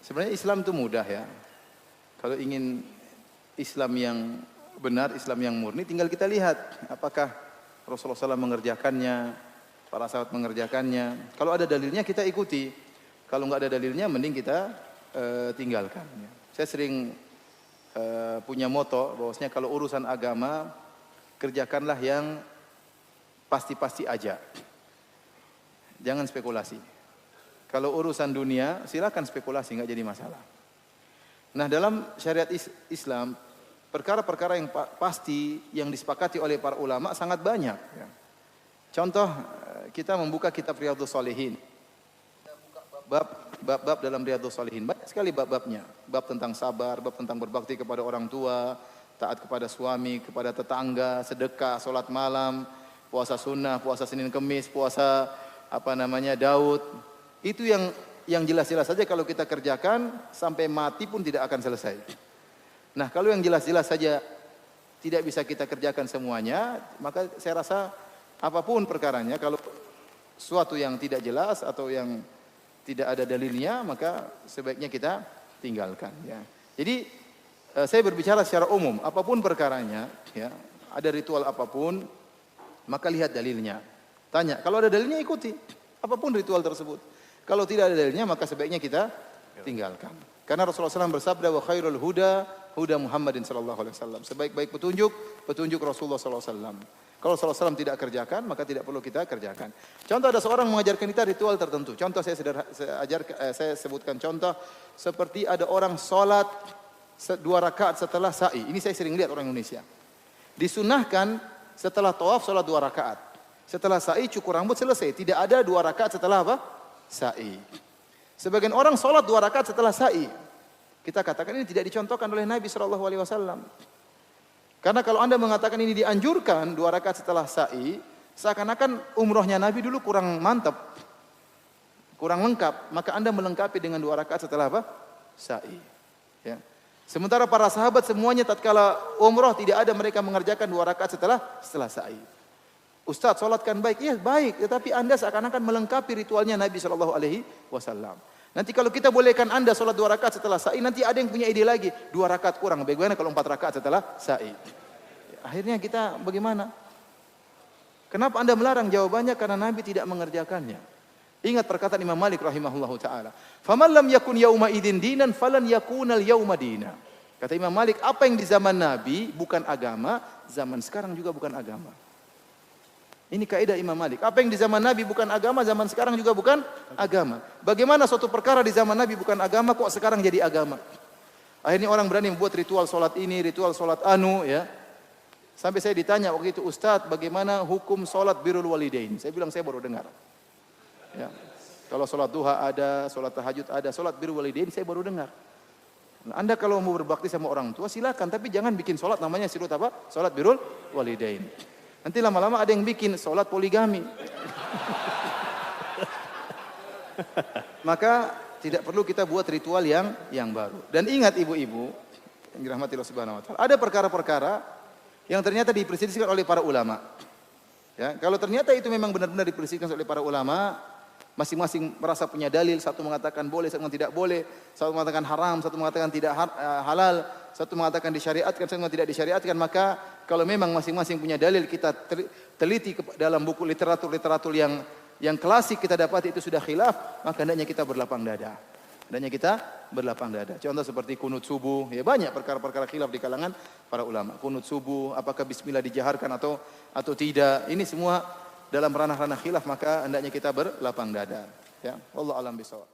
Sebenarnya Islam itu mudah ya. Kalau ingin Islam yang benar, Islam yang murni, tinggal kita lihat apakah Rasulullah SAW mengerjakannya, para sahabat mengerjakannya. Kalau ada dalilnya kita ikuti. Kalau nggak ada dalilnya, mending kita tinggalkan. Saya sering punya moto bahwasanya kalau urusan agama kerjakanlah yang pasti-pasti aja. Jangan spekulasi. Kalau urusan dunia, silakan spekulasi, nggak jadi masalah. Nah, dalam syariat Islam, perkara-perkara yang pasti yang disepakati oleh para ulama sangat banyak. Contoh, kita membuka kitab Riyadhus Shalihin. Bab-bab dalam Riyadhus Shalihin, banyak sekali bab-babnya. Bab tentang sabar, bab tentang berbakti kepada orang tua, taat kepada suami, kepada tetangga, sedekah, salat malam, puasa sunnah, puasa Senin Kemis, puasa Daud. Itu yang jelas-jelas saja kalau kita kerjakan sampai mati pun tidak akan selesai. Nah, kalau yang jelas-jelas saja tidak bisa kita kerjakan semuanya, maka saya rasa apapun perkaranya, kalau suatu yang tidak jelas atau yang tidak ada dalilnya, maka sebaiknya kita tinggalkan. Ya. Jadi saya berbicara secara umum, apapun perkaranya, ya, ada ritual apapun, maka lihat dalilnya. Tanya, kalau ada dalilnya ikuti, apapun ritual tersebut. Kalau tidak ada dalilnya, maka sebaiknya kita tinggalkan. Karena Rasulullah SAW bersabda, wa khairul huda huda Muhammadin sallallahu alaihi wasallam. Sebaik-baik petunjuk Rasulullah SAW. Kalau Rasulullah SAW tidak kerjakan, maka tidak perlu kita kerjakan. Contoh, ada seorang mengajarkan kita ritual tertentu. Contoh saya sebutkan contoh seperti ada orang sholat 2 rakaat setelah sa'i. Ini saya sering lihat orang Indonesia. Disunahkan setelah tawaf sholat 2 rakaat. Setelah sa'i cukur rambut selesai. Tidak ada 2 rakaat setelah apa? Sa'i. Sebagian orang sholat 2 rakaat setelah sa'i. Kita katakan ini tidak dicontohkan oleh Nabi SAW. Karena kalau anda mengatakan ini dianjurkan 2 rakaat setelah sa'i, seakan-akan umrohnya Nabi dulu kurang mantap, kurang lengkap. Maka anda melengkapi dengan 2 rakaat setelah apa? Sa'i. Ya. Sementara para sahabat semuanya tatkala umroh tidak ada mereka mengerjakan 2 rakaat setelah sa'i. Ustaz, sholatkan baik. Iya baik, tetapi anda seakan-akan melengkapi ritualnya Nabi SAW. Nanti kalau kita bolehkan anda sholat 2 rakaat setelah sa'i, nanti ada yang punya ide lagi. 2 rakaat kurang, bagaimana kalau 4 rakaat setelah sa'i? Akhirnya kita bagaimana? Kenapa anda melarang? Jawabannya karena Nabi tidak mengerjakannya. Ingat perkataan Imam Malik rahimahullahu ta'ala. Faman lam yakun yauma idin dinan falan yakunal yauma dina. Kata Imam Malik, apa yang di zaman Nabi bukan agama, zaman sekarang juga bukan agama. Ini kaidah Imam Malik. Apa yang di zaman Nabi bukan agama, zaman sekarang juga bukan agama. Bagaimana suatu perkara di zaman Nabi bukan agama, kok sekarang jadi agama? Akhirnya orang berani membuat ritual solat ini, ritual solat anu, ya. Sampai saya ditanya waktu itu, Ustadz, bagaimana hukum solat birrul walidain? Saya bilang saya baru dengar. Ya. Kalau solat duha ada, solat tahajud ada, solat birrul walidain saya baru dengar. Nah, anda kalau mau berbakti sama orang tua silakan, tapi jangan bikin solat namanya sirut apa? Solat birrul walidain. Nanti lama-lama ada yang bikin sholat poligami. Maka tidak perlu kita buat ritual yang baru. Dan ingat ibu-ibu yang dirahmati Allah Subhanahu wa taala, ada perkara-perkara yang ternyata diperselisihkan oleh para ulama. Ya, kalau ternyata itu memang benar-benar diperselisihkan oleh para ulama, masing-masing merasa punya dalil, satu mengatakan boleh, satu mengatakan tidak boleh, satu mengatakan haram, satu mengatakan tidak halal, satu mengatakan disyariatkan, satu mengatakan tidak disyariatkan, maka kalau memang masing-masing punya dalil, kita teliti dalam buku literatur yang klasik kita dapat itu sudah khilaf, maka hendaknya kita berlapang dada. Contoh seperti kunut subuh, ya banyak perkara-perkara khilaf di kalangan para ulama. Kunut subuh, apakah bismillah dijaharkan atau tidak? Ini semua dalam ranah-ranah khilaf, maka hendaknya kita berlapang dada. Ya, wallahu a'lam bishawab.